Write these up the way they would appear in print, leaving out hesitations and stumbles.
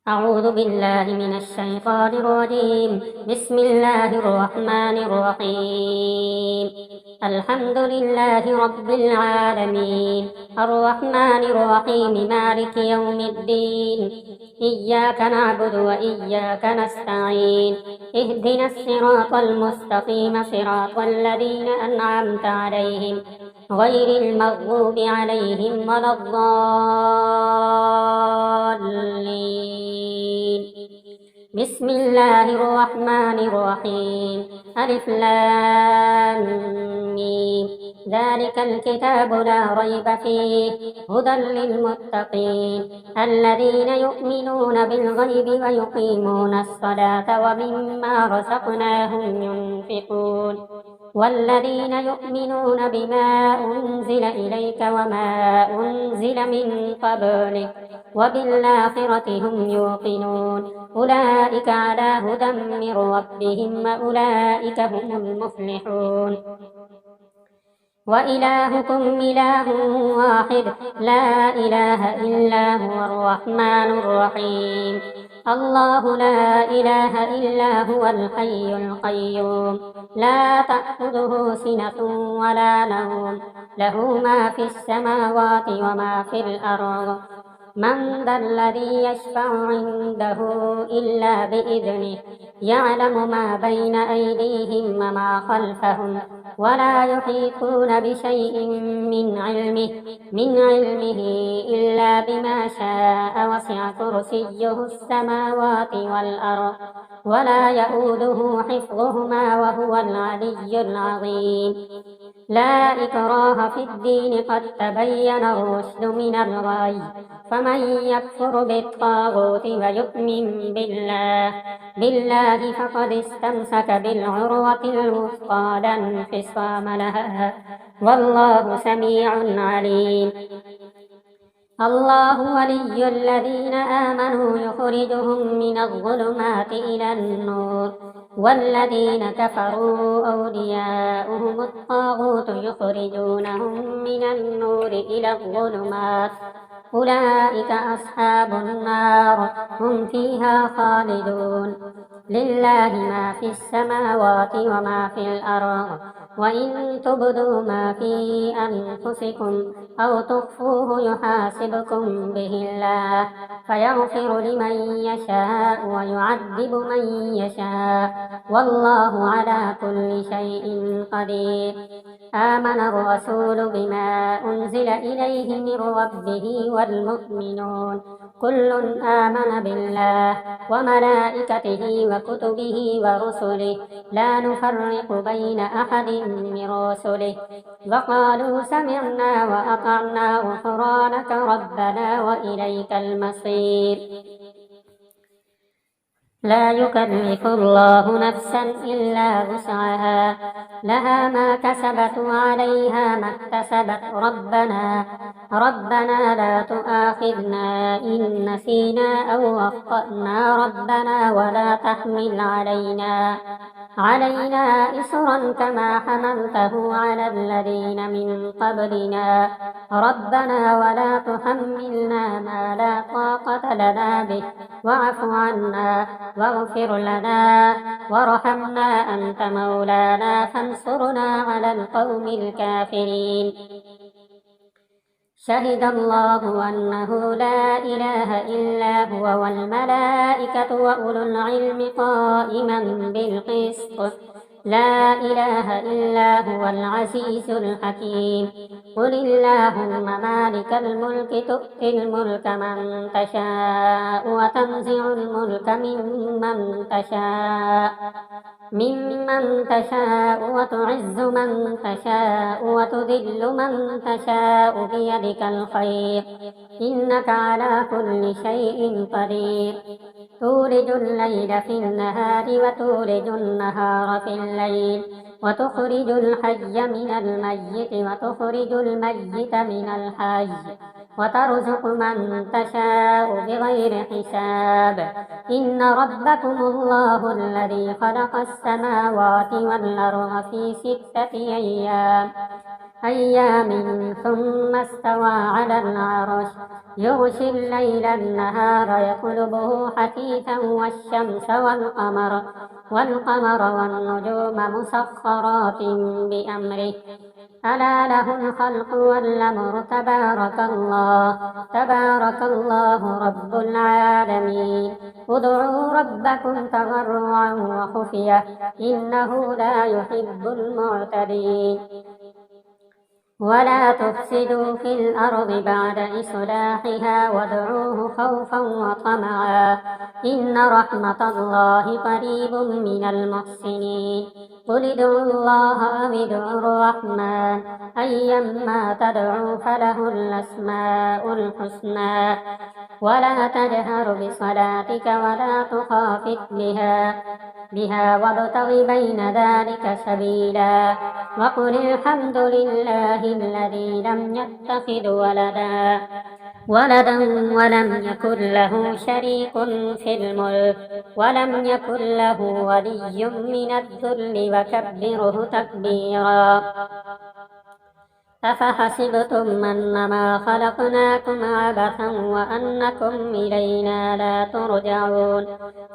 أعوذ بالله من الشيطان الرجيم. بسم الله الرحمن الرحيم. الحمد لله رب العالمين، الرحمن الرحيم، مالك يوم الدين. إياك نعبد وإياك نستعين. اهدنا الصراط المستقيم، صراط الذين أنعمت عليهم غير المغضوب عليهم ولا الضالين. بسم الله الرحمن الرحيم. ألف لام ميم. ذلك الكتاب لا ريب فيه هدى للمتقين الذين يؤمنون بالغيب ويقيمون الصلاة ومما رزقناهم ينفقون والذين يؤمنون بما أنزل إليك وما أنزل من قبلك وبالآخرة هم يوقنون أولئك على هدى من ربهم وأولئك هم المفلحون. وإلهكم إله واحد لا إله إلا هو الرحمن الرحيم. الله لا إله إلا هو الحي القيوم لا تأخذه سنة ولا نوم له ما في السماوات وما في الأرض. من ذا الذي يشفع عنده إلا بإذنه يعلم ما بين أيديهم وما خلفهم ولا يحيطون بشيء من علمه إلا بما شاء وسع كرسيه السماوات والأرض ولا يؤوده حفظهما وهو العلي العظيم. لا إكراه في الدين قد تبين الرشد من الغي فمن يكفر بالطاغوت ويؤمن بالله فقد استمسك بالعروة الوثقى لا انفصام لها والله سميع عليم. الله ولي الذين آمنوا يخرجهم من الظلمات إلى النور والذين كفروا أولياؤهم الطاغوت يخرجونهم من النور إلى الظلمات أولئك أصحاب النار هم فيها خالدون. لله ما في السماوات وما في الأرض وإن تبدوا ما في أنفسكم أو تخفوه يحاسبكم به الله فيغفر لمن يشاء ويعذب من يشاء والله على كل شيء قدير. آمن الرسول بما أنزل إليه من ربه والمؤمنون كل آمن بالله وملائكته وكتبه ورسله لا نفرق بين أحد من رسله وقالوا سمعنا وأطعنا غفرانك ربنا وإليك المصير. لا يكلف الله نفسا إلا وسعها لها ما كسبت وعليها ما اكتسبت ربنا لا تؤاخذنا إن نسينا أو أخطأنا ربنا ولا تحمل علينا إصرا كما حملته على الذين من قبلنا ربنا ولا تحملنا ما لا طاقة لنا به واعف عنا واغفر لنا وارحمنا أنت مولانا فانصرنا على القوم الكافرين. شهد الله أنه لا إله إلا هو والملائكة وأولو العلم قائما بالقسط لا إله إلا هو العزيز الحكيم. قل اللهم مالك الملك تؤتي الملك من تشاء وتنزع الملك ممن تشاء وتعز من تشاء وتذل من تشاء بيدك الخير إنك على كل شيء قدير. تولج الليل في النهار وتولج النهار في الليل وتخرج الحي من الميت وتخرج الميت من الحي وترزق من تشاء بغير حساب. إن ربكم الله الذي خلق السماوات والأرض في 6 أيام أيام ثم استوى على العرش يغشي الليل النهار يطلبه حثيثا والشمس والقمر والنجوم مسخرات بأمره ألا له الخلق والأمر تبارك الله رب العالمين ادعوا ربكم تضرعا وخفية إنه لا يحب المعتدين ولا تفسدوا في الأرض بعد إصلاحها وادعوه خوفا وطمعا إن رحمة الله قريب من المحسنين قل ادعوا الله أو ادعوا الرحمن أيما تدعوا فله الأسماء الحسنى ولا تجهر بصلاتك ولا تخافت بها وابتغ بين ذلك سبيلا وقل الحمد لله الذي لم يتخذ ولدا ولم يكن له شريك في الملك ولم يكن له ولي من الذل وكبره تكبيرا أفحسبتم أنما خلقناكم عبثا وأنكم إلينا لا ترجعون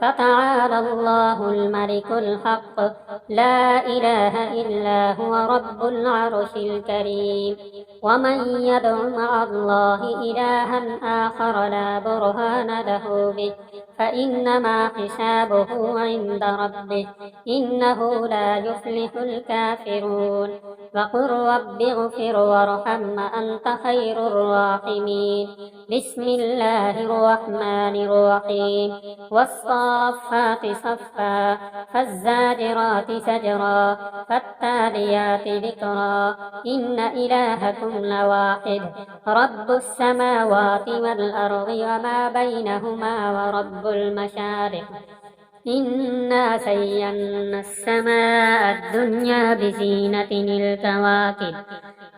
فتعالى الله الملك الحق لا إله إلا هو رب العرش الكريم ومن يدع مع الله إلها آخر لا برهان له به فإنما حسابه عند ربه إنه لا يفلح الكافرون وقل رب اغفر وارحم أنت خير الراحمين بسم الله الرحمن الرحيم والصافات صفا فالزاجرات زجرا فالتاليات ذكرا إن إلهكم لواحد رب السماوات والأرض وما بينهما ورب المشارق إنا زينا السماء الدنيا بزينة الكواكب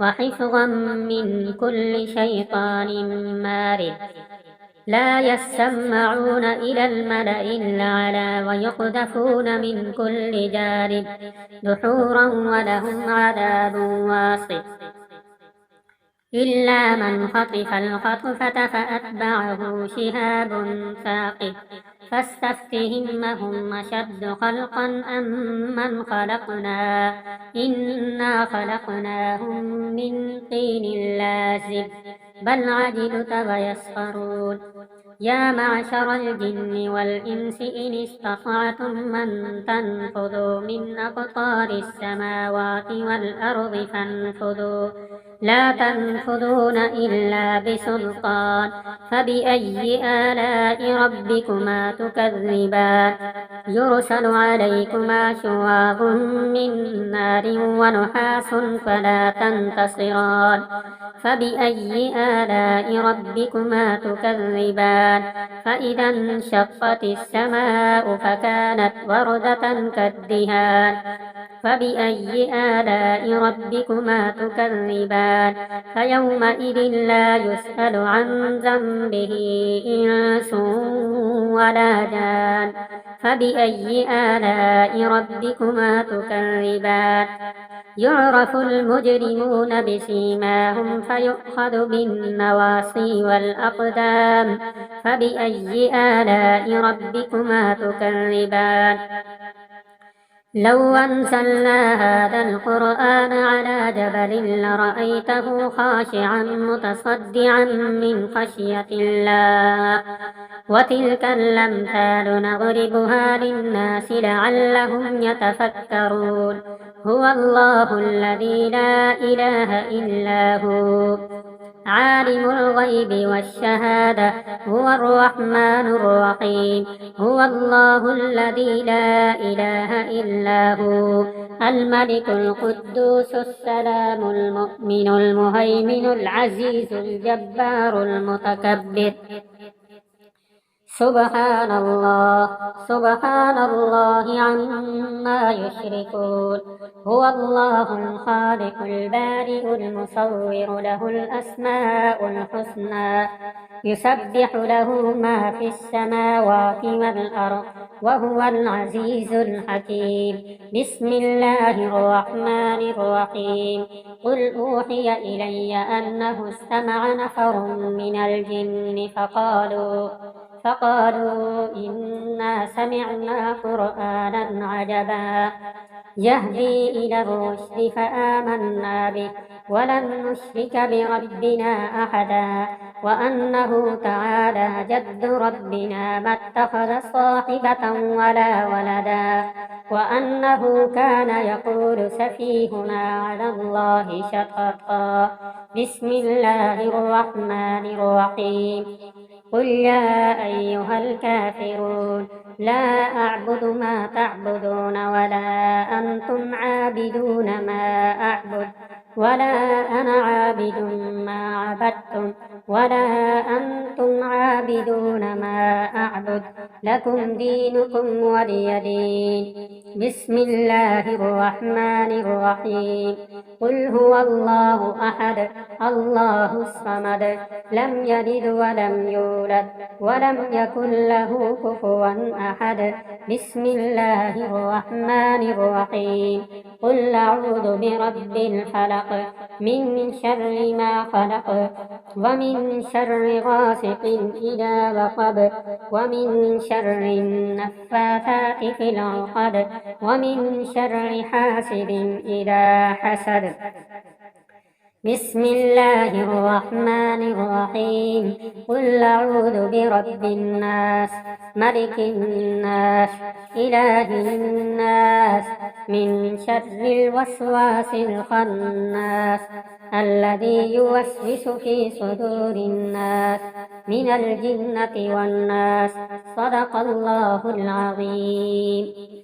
وحفظا من كل شيطان مارد لا يسمعون إلى الملأ الأعلى ويقذفون من كل جانب دحورا ولهم عذاب واصب إلا من خطف الخطفة فأتبعه شهاب ثاقب فاستفتهم هم أشد خلقا أم من خلقنا إنا خلقناهم من طين لازب بل عجبت ويسخرون يا معشر الجن والإنس إن استطعتم أن تنفذوا من أقطار السماوات والأرض فانفذوا لا تنفذون إلا بسلطان فبأي آلاء ربكما تكذبان يرسل عليكما شواظ من نار ونحاس فلا تنتصران فبأي آلاء ربكما تكذبان فإذا انشقت السماء فكانت وردة كالدهان فبأي آلاء ربكما تكذبان فيومئذ لا يسأل عن ذنبه إنس ولا جان فبأي آلاء ربكما تكذبان يعرف المجرمون بسيماهم فيؤخذ بالنواصي والأقدام فبأي آلاء ربكما تكذبان لو أنزلنا هذا القرآن على جبل لرأيته خاشعا متصدعا من خشية الله وتلك الأمثال نضربها للناس لعلهم يتفكرون هو الله الذي لا إله إلا هو عالم الغيب والشهادة هو الرحمن الرحيم هو الله الذي لا إله إلا هو الملك القدوس السلام المؤمن المهيمن العزيز الجبار المتكبر سبحان الله سبحان الله عما يشركون هو الله الخالق البارئ المصور له الأسماء الحسنى يسبح له ما في السماوات والأرض وهو العزيز الحكيم بسم الله الرحمن الرحيم قل أوحي إلي أنه استمع نفر من الجن فقالوا إنا سمعنا قرآنا عجبا يهدي إلى الرشد فآمنا به ولن نشرك بربنا أحدا وأنه تعالى جد ربنا ما اتخذ صاحبة ولا ولدا وأنه كان يقول سفيهنا على الله شططا بسم الله الرحمن الرحيم قل يا أيها الكافرون لا أعبد ما تعبدون ولا أنتم عابدون ما أعبد ولا أنا عابد ما عبدتم ولا أنتم عابدون ما أعبد لكم دينكم ولي دين بسم الله الرحمن الرحيم قل هو الله أحد الله الصمد لم يلد ولم يولد ولم يكن له كفوا أحد بسم الله الرحمن الرحيم قل أعوذ برب الفلق من شر ما خلق ومن شر غاسق إذا وقب ومن شر النفاثات في العقد ومن شر حاسد إذا حسد بسم الله الرحمن الرحيم قل أعوذ برب الناس ملك الناس إله الناس من شر الوسواس الخناس الذي يوسوس في صدور الناس من الجنة والناس صدق الله العظيم.